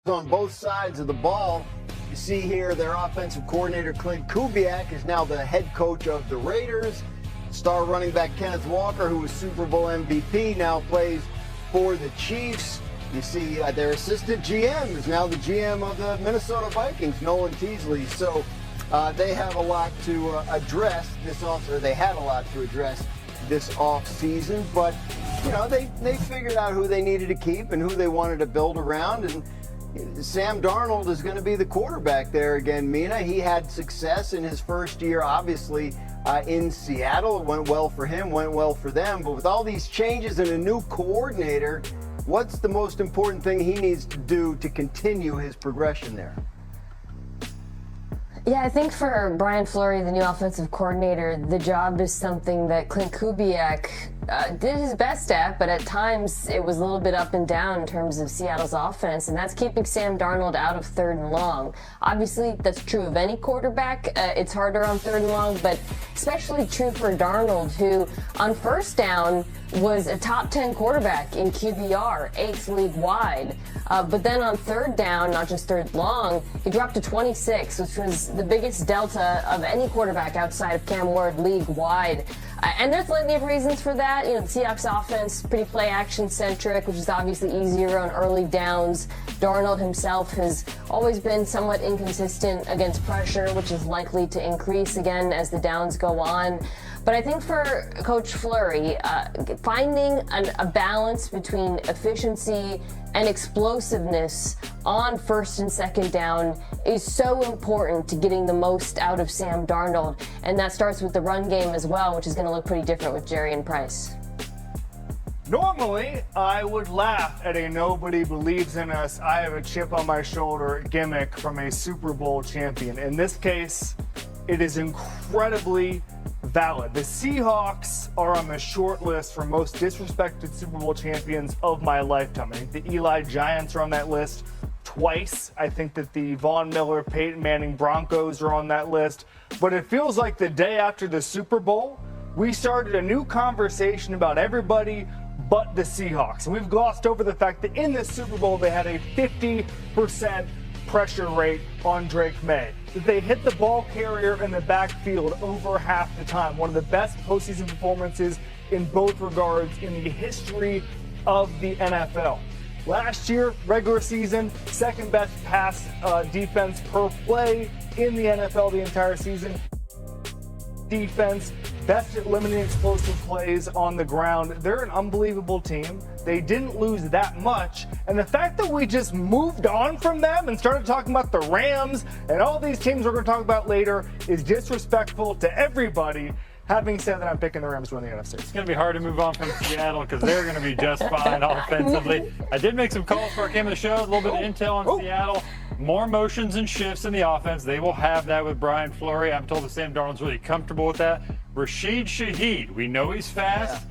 on both sides of the ball. You see here their offensive coordinator Clint Kubiak is now the head coach of the Raiders. Star running back Kenneth Walker, who was Super Bowl MVP, now plays for the Chiefs. You see their assistant GM is now the GM of the Minnesota Vikings, Nolan Teasley. So they have a lot to address this off, or they had a lot to address this off season. But you know, they figured out who they needed to keep and who they wanted to build around. And Sam Darnold is going to be the quarterback there again, Mina. He had success in his first year, obviously, in Seattle. It went well for him, went well for them. But with all these changes and a new coordinator, what's the most important thing he needs to do to continue his progression there? Yeah, I think for Brian Fleury, the new offensive coordinator, the job is something that Clint Kubiak did his best at, but at times it was a little bit up and down in terms of Seattle's offense, and that's keeping Sam Darnold out of 3rd and long. Obviously, that's true of any quarterback. It's harder on 3rd and long, but especially true for Darnold, who on 1st down was a top 10 quarterback in QBR, 8th league-wide. But then on 3rd down, not just 3rd long, he dropped to 26, which was the biggest delta of any quarterback outside of Cam Ward league-wide. And there's plenty of reasons for that. You know, the Seahawks offense, pretty play-action-centric, which is obviously easier on early downs. Darnold himself has always been somewhat inconsistent against pressure, which is likely to increase again as the downs go on. But I think for Coach Fleury, finding a balance between efficiency and explosiveness on 1st and 2nd down is so important to getting the most out of Sam Darnold. And that starts with the run game as well, which is going to look pretty different with Jerry and Price. Normally, I would laugh at a nobody believes in us, I have a chip on my shoulder gimmick from a Super Bowl champion. In this case, it is incredibly valid. The Seahawks are on the short list for most disrespected Super Bowl champions of my lifetime. I think the Eli Giants are on that list twice. I think that the Von Miller, Peyton Manning Broncos are on that list. But it feels like the day after the Super Bowl, we started a new conversation about everybody but the Seahawks. And we've glossed over the fact that in the Super Bowl, they had a 50% pressure rate on Drake May. That they hit the ball carrier in the backfield over half the time. One of the best postseason performances in both regards in the history of the NFL. Last year, regular season, 2nd best pass defense per play in the NFL the entire season. Defense, best at limiting explosive plays on the ground. They're an unbelievable team. They didn't lose that much. And the fact that we just moved on from them and started talking about the Rams and all these teams we're going to talk about later is disrespectful to everybody. Having said that, I'm picking the Rams to win the NFC. It's going to be hard to move on from Seattle because they're going to be just fine offensively. I did make some calls before I came to the show, a little bit of intel on Seattle. More motions and shifts in the offense. They will have that with Brian Fleury. I'm told that Sam Darnold's really comfortable with that. Rashid Shaheed, we know he's fast.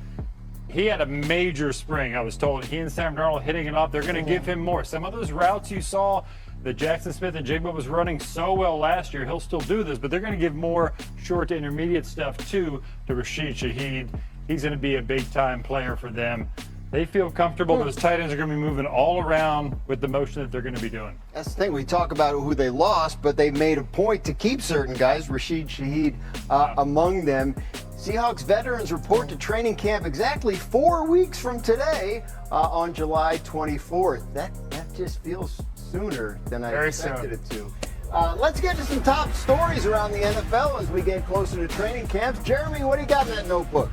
He had a major spring, I was told. He and Sam Darnold hitting it off. They're going to give him more. Some of those routes you saw that Jackson Smith and Jigba was running so well last year, he'll still do this, but they're going to give more short to intermediate stuff too to Rashid Shaheed. He's going to be a big-time player for them. They feel comfortable. Those tight ends are going to be moving all around with the motion that they're going to be doing. That's the thing. We talk about who they lost, but they made a point to keep certain guys, Rashid Shaheed among them. Seahawks veterans report to training camp exactly 4 weeks from today on July 24th. That just feels sooner than I expected it to. Let's get to some top stories around the NFL as we get closer to training camps. Jeremy, what do you got in that notebook?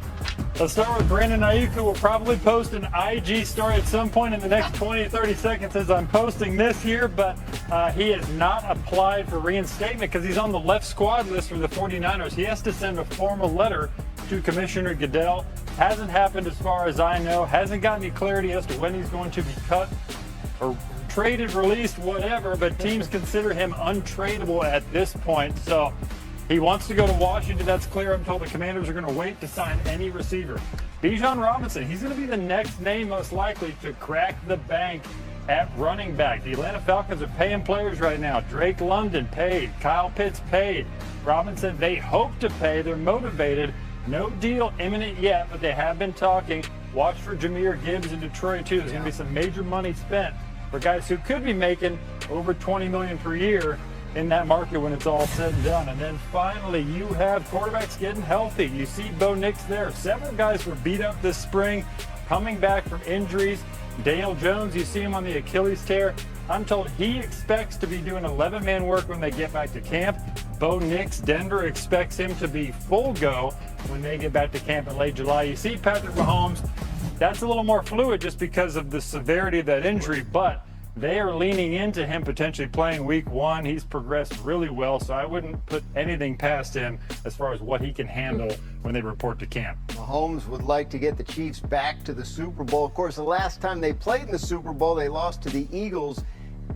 Let's start with Brandon Ayuk, who will probably post an IG story at some point in the next 20 to 30 seconds as I'm posting this here, but he has not applied for reinstatement because he's on the left squad list for the 49ers. He has to send a formal letter to Commissioner Goodell. Hasn't happened as far as I know. Hasn't gotten any clarity as to when he's going to be cut or traded, released, whatever, but teams consider him untradeable at this point. So he wants to go to Washington. That's clear. I'm told the Commanders are going to wait to sign any receiver. Bijan Robinson, he's going to be the next name most likely to crack the bank at running back. The Atlanta Falcons are paying players right now. Drake London paid. Kyle Pitts paid. Robinson, they hope to pay. They're motivated. No deal imminent yet, but they have been talking. Watch for Jahmyr Gibbs in Detroit, too. There's going to be some major money spent for guys who could be making over $20 million per year in that market when it's all said and done. And then finally, you have quarterbacks getting healthy. You see Bo Nix there. Several guys were beat up this spring, coming back from injuries. Daniel Jones, you see him on the Achilles tear. I'm told he expects to be doing 11-man work when they get back to camp. Bo Nix, Denver expects him to be full go when they get back to camp in late July. You see Patrick Mahomes, that's a little more fluid just because of the severity of that injury, but they are leaning into him potentially playing week 1. He's progressed really well, so I wouldn't put anything past him as far as what he can handle when they report to camp. Mahomes would like to get the Chiefs back to the Super Bowl. Of course, the last time they played in the Super Bowl, they lost to the Eagles,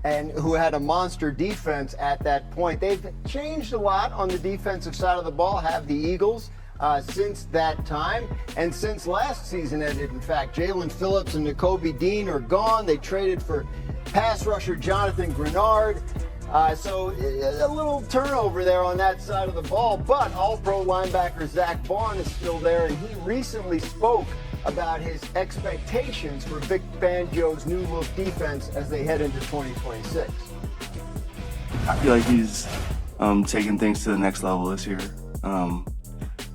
and who had a monster defense at that point. They've changed a lot on the defensive side of the ball, have the Eagles, since that time. And since last season ended, in fact, Jalen Phillips and Nakobe Dean are gone. They traded for pass rusher Jonathan Grenard. So a little turnover there on that side of the ball. But All-Pro linebacker Zach Bond is still there, and he recently spoke about his expectations for Vic Fangio's new look defense as they head into 2026. I feel like he's taking things to the next level this year.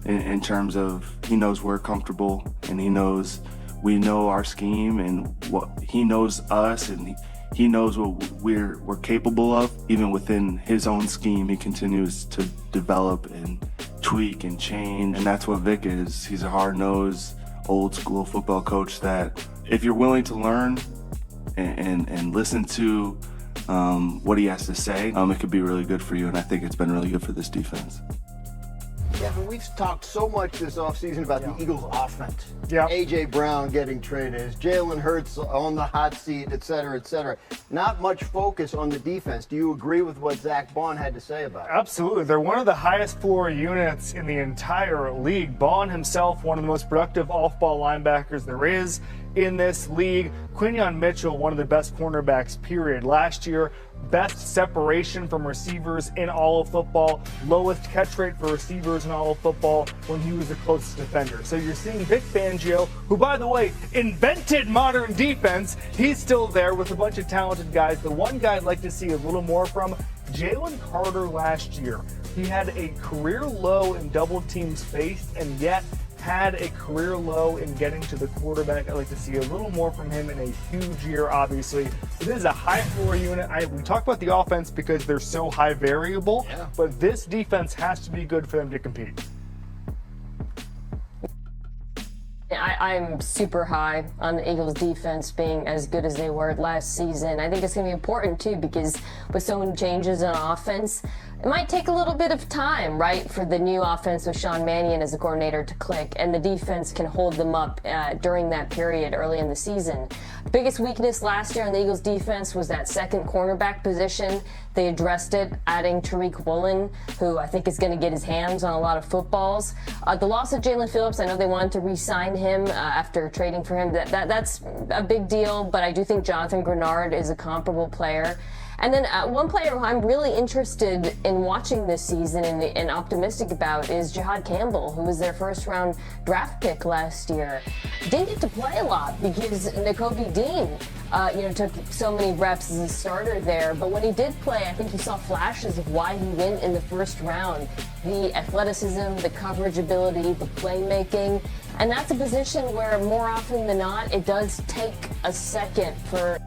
In terms of, he knows we're comfortable, and he knows we know our scheme, and what he knows us, and he knows what we're capable of. Even within his own scheme, he continues to develop and tweak and change, and that's what Vic is. He's a hard-nosed, old-school football coach that, if you're willing to learn and listen to what he has to say, it could be really good for you, and I think it's been really good for this defense. Yeah, but we've talked so much this offseason about the Eagles' offense. Yeah. A.J. Brown getting traded, Jalen Hurts on the hot seat, et cetera, et cetera. Not much focus on the defense. Do you agree with what Zach Bond had to say about it? Absolutely. They're one of the highest floor units in the entire league. Bond himself, one of the most productive off-ball linebackers there is in this league. Quinyon Mitchell, one of the best cornerbacks, period. Last year, best separation from receivers in all of football, lowest catch rate for receivers in all of football when he was the closest defender. So you're seeing Vic Fangio, who, by the way, invented modern defense. He's still there with a bunch of talented guys. The one guy I'd like to see a little more from, Jalen Carter last year. He had a career low in double teams faced, and yet had a career low in getting to the quarterback. I'd like to see a little more from him in a huge year, obviously. It is a high floor unit. We talk about the offense because they're so high variable, but this defense has to be good for them to compete. I'm super high on the Eagles defense being as good as they were last season. I think it's going to be important too, because with so many changes in offense, it might take a little bit of time, right, for the new offense with Sean Mannion as a coordinator to click, and the defense can hold them up during that period early in the season. The biggest weakness last year on the Eagles defense was that second cornerback position. They addressed it, adding Tariq Woolen, who I think is going to get his hands on a lot of footballs. The loss of Jalen Phillips, I know they wanted to re-sign him after trading for him. That's a big deal, but I do think Jonathan Grenard is a comparable player. And then one player who I'm really interested in watching this season and optimistic about is Jihad Campbell, who was their first-round draft pick last year. Didn't get to play a lot because Nakobe Dean took so many reps as a starter there. But when he did play, I think you saw flashes of why he went in the first round. The athleticism, the coverage ability, the playmaking. And that's a position where more often than not, it does take a second for